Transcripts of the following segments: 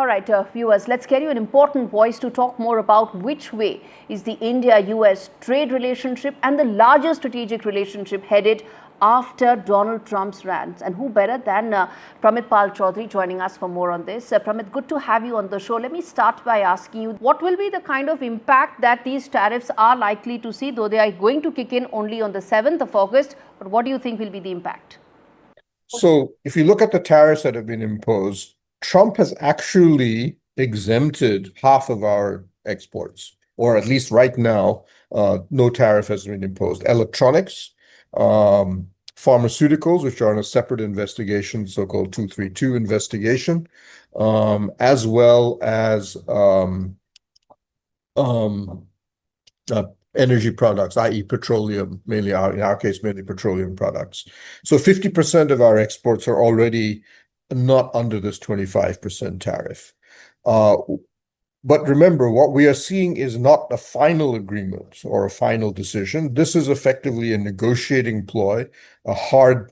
All right, viewers, let's get you an important voice to talk more about which way is the India-US trade relationship and the larger strategic relationship headed after Donald Trump's rants. And who better than Pramit Pal Chaudhuri joining us for more on this. Pramit, good to have you on the show. Let me start by asking you, what will be the kind of impact that these tariffs are likely to see, though they are going to kick in only on the 7th of August, but what do you think will be the impact? So if you look at the tariffs that have been imposed, Trump has actually exempted half of our exports, or at least right now, no tariff has been imposed. Electronics, pharmaceuticals, which are in a separate investigation, so-called 232 investigation, as well as energy products, i.e. petroleum, mainly in our case, mainly petroleum products. So 50% of our exports are already not under this 25% tariff. But remember, what we are seeing is not a final agreement or a final decision. This is effectively a negotiating ploy, a hard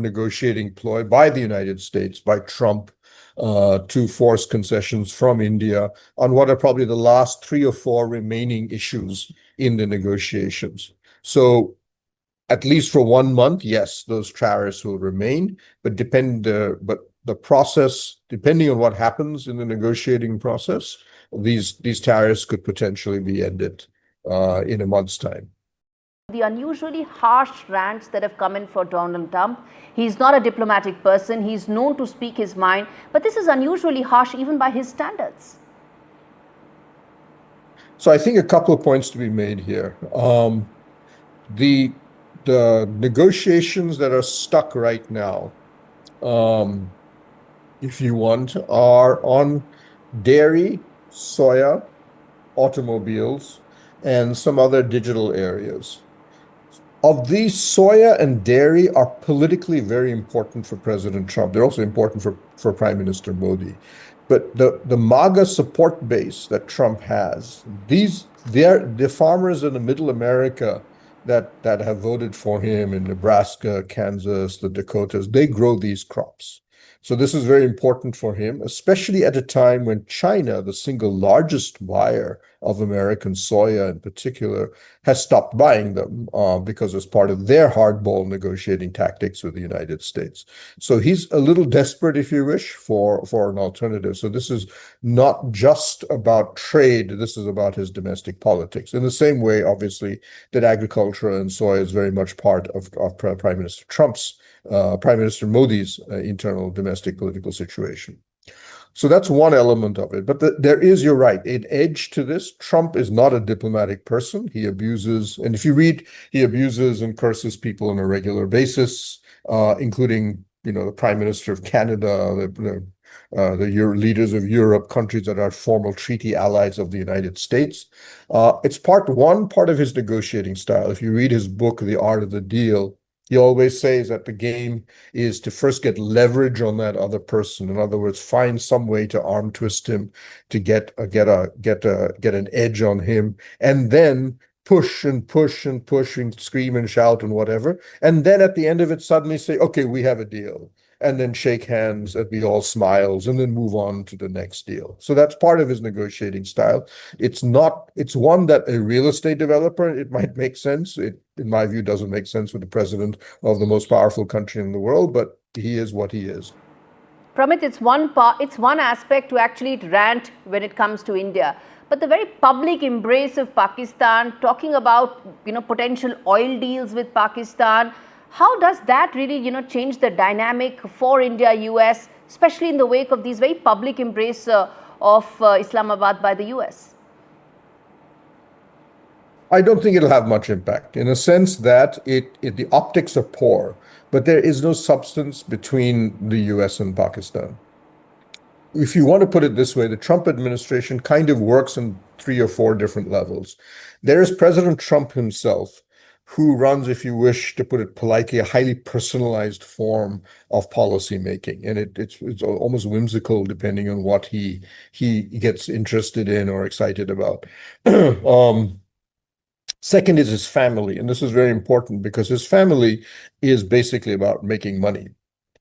negotiating ploy by the United States, by Trump, to force concessions from India on what are probably the last 3 or 4 remaining issues in the negotiations. So at least for 1 month, yes, those tariffs will remain, but the process, depending on what happens in the negotiating process, these tariffs could potentially be ended in a month's time. The unusually harsh rants that have come in for Donald Trump. He's not a diplomatic person. He's known to speak his mind, but this is unusually harsh even by his standards. So I think a couple of points to be made here. The negotiations that are stuck right now, if you want, are on dairy, soya, automobiles, and some other digital areas. Of these, soya and dairy are politically very important for President Trump. They're also important for Prime Minister Modi. But the MAGA support base that Trump has, the farmers in the middle America that have voted for him in Nebraska, Kansas, the Dakotas, they grow these crops. So this is very important for him, especially at a time when China, the single largest buyer of American soya in particular, has stopped buying them because it's part of their hardball negotiating tactics with the United States. So he's a little desperate, if you wish, for an alternative. So this is not just about trade. This is about his domestic politics. In the same way, obviously, that agriculture and soy is very much part of Prime Minister Trump's Prime Minister Modi's internal domestic political situation. So that's one element of it. But there is, you're right, an edge to this. Trump is not a diplomatic person. He abuses, and if you read, he abuses and curses people on a regular basis, including, the Prime Minister of Canada, the leaders of Europe, countries that are formal treaty allies of the United States. It's part of his negotiating style. If you read his book, The Art of the Deal, he always says that the game is to first get leverage on that other person. In other words, find some way to arm twist him, to get an edge on him, and then push and push and push and scream and shout and whatever. And then at the end of it, suddenly say, okay, we have a deal. And then shake hands and be all smiles and then move on to the next deal. So that's part of his negotiating style. It's one that a real estate developer, it might make sense. It, in my view, doesn't make sense with the president of the most powerful country in the world, but he is what he is. Pramit, it's one aspect to actually rant when it comes to India. But the very public embrace of Pakistan, talking about, potential oil deals with Pakistan, how does that really, change the dynamic for India-US, especially in the wake of these very public embrace of Islamabad by the US? I don't think it'll have much impact, in a sense that the optics are poor, but there is no substance between the US and Pakistan. If you want to put it this way, the Trump administration kind of works on 3 or 4 different levels. There is President Trump himself, who runs, if you wish to put it politely, a highly personalized form of policy making. And it's almost whimsical depending on what he gets interested in or excited about. Second is his family. And this is very important because his family is basically about making money.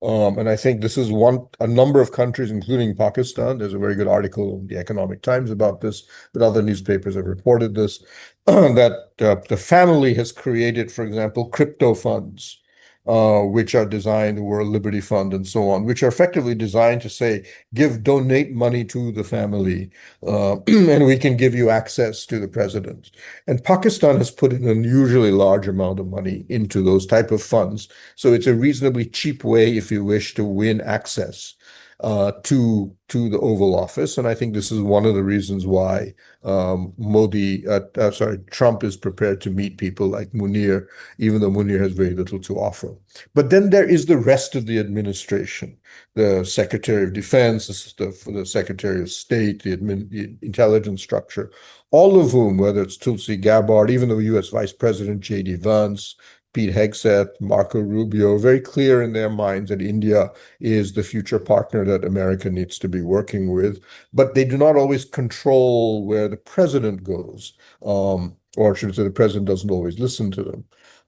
And I think this is a number of countries, including Pakistan. There's a very good article in the Economic Times about this, but other newspapers have reported this, that the family has created, for example, crypto funds, which are designed, the World Liberty Fund and so on, which are effectively designed to say, donate money to the family, and we can give you access to the president. And Pakistan has put an unusually large amount of money into those type of funds. So it's a reasonably cheap way, if you wish, to win access to the Oval Office. And I think this is one of the reasons why Trump is prepared to meet people like Munir, even though Munir has very little to offer. But then there is the rest of the administration, the Secretary of Defense, the Secretary of State, the intelligence structure, all of whom, whether it's Tulsi Gabbard, even the U.S. Vice President J.D. Vance, Pete Hegseth, Marco Rubio, very clear in their minds that India is the future partner that America needs to be working with, but they do not always control where the president goes, or I should say the president doesn't always listen to them.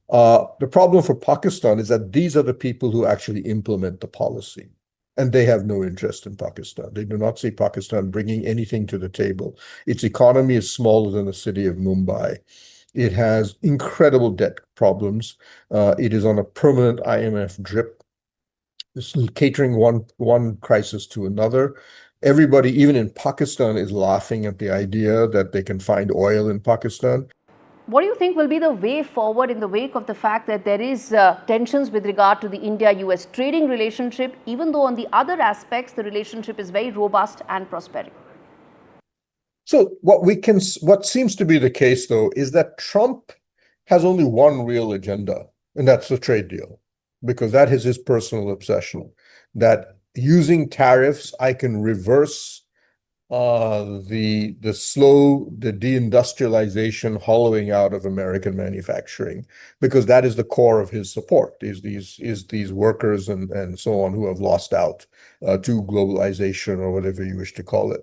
The problem for Pakistan is that these are the people who actually implement the policy, and they have no interest in Pakistan. They do not see Pakistan bringing anything to the table. Its economy is smaller than the city of Mumbai. It has incredible debt problems. It is on a permanent IMF drip. It's catering one crisis to another. Everybody, even in Pakistan, is laughing at the idea that they can find oil in Pakistan. What do you think will be the way forward in the wake of the fact that there is tensions with regard to the India-US trading relationship, even though on the other aspects, the relationship is very robust and prospering? So what seems to be the case, though, is that Trump has only one real agenda, and that's the trade deal, because that is his personal obsession, that using tariffs, I can reverse the deindustrialization, hollowing out of American manufacturing, because that is the core of his support, is these workers and so on who have lost out to globalization, or whatever you wish to call it.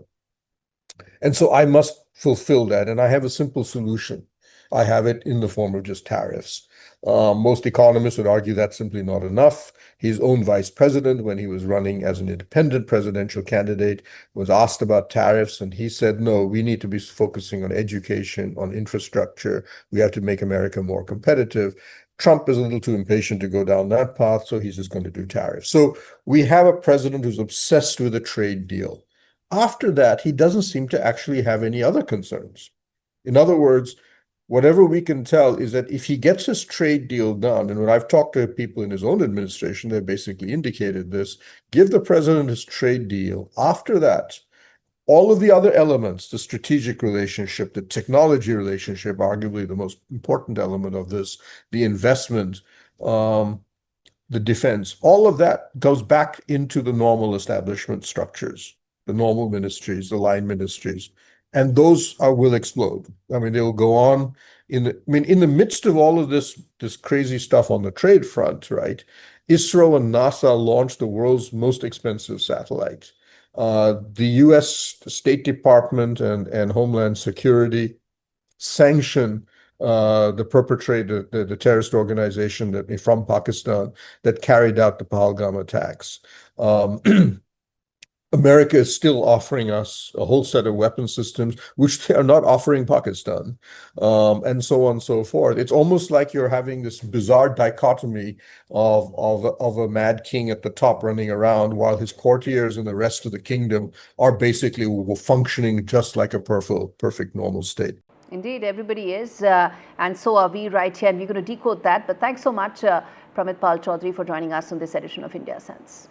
And so I must fulfill that. And I have a simple solution. I have it in the form of just tariffs. Most economists would argue that's simply not enough. His own vice president, when he was running as an independent presidential candidate, was asked about tariffs, and he said, no, we need to be focusing on education, on infrastructure. We have to make America more competitive. Trump is a little too impatient to go down that path, so he's just going to do tariffs. So we have a president who's obsessed with a trade deal. After that, he doesn't seem to actually have any other concerns. In other words, whatever we can tell is that if he gets his trade deal done, and when I've talked to people in his own administration, they basically indicated this, give the president his trade deal. After that, all of the other elements, the strategic relationship, the technology relationship, arguably the most important element of this, the investment, the defense, all of that goes back into the normal establishment structures, the normal ministries, the line ministries, and those will explode. I mean, they will go on in the midst of all of this crazy stuff on the trade front, right? ISRO and NASA launched the world's most expensive satellite. The U.S. State Department and Homeland Security sanction the perpetrator, the terrorist organization from Pakistan that carried out the Pahalgam attacks. America is still offering us a whole set of weapon systems, which they are not offering Pakistan, and so on and so forth. It's almost like you're having this bizarre dichotomy of a mad king at the top running around while his courtiers and the rest of the kingdom are basically functioning just like a perfect normal state. Indeed, everybody is, and so are we right here, and we're going to decode that. But thanks so much, Pramit Pal Chaudhuri, for joining us on this edition of India Sense.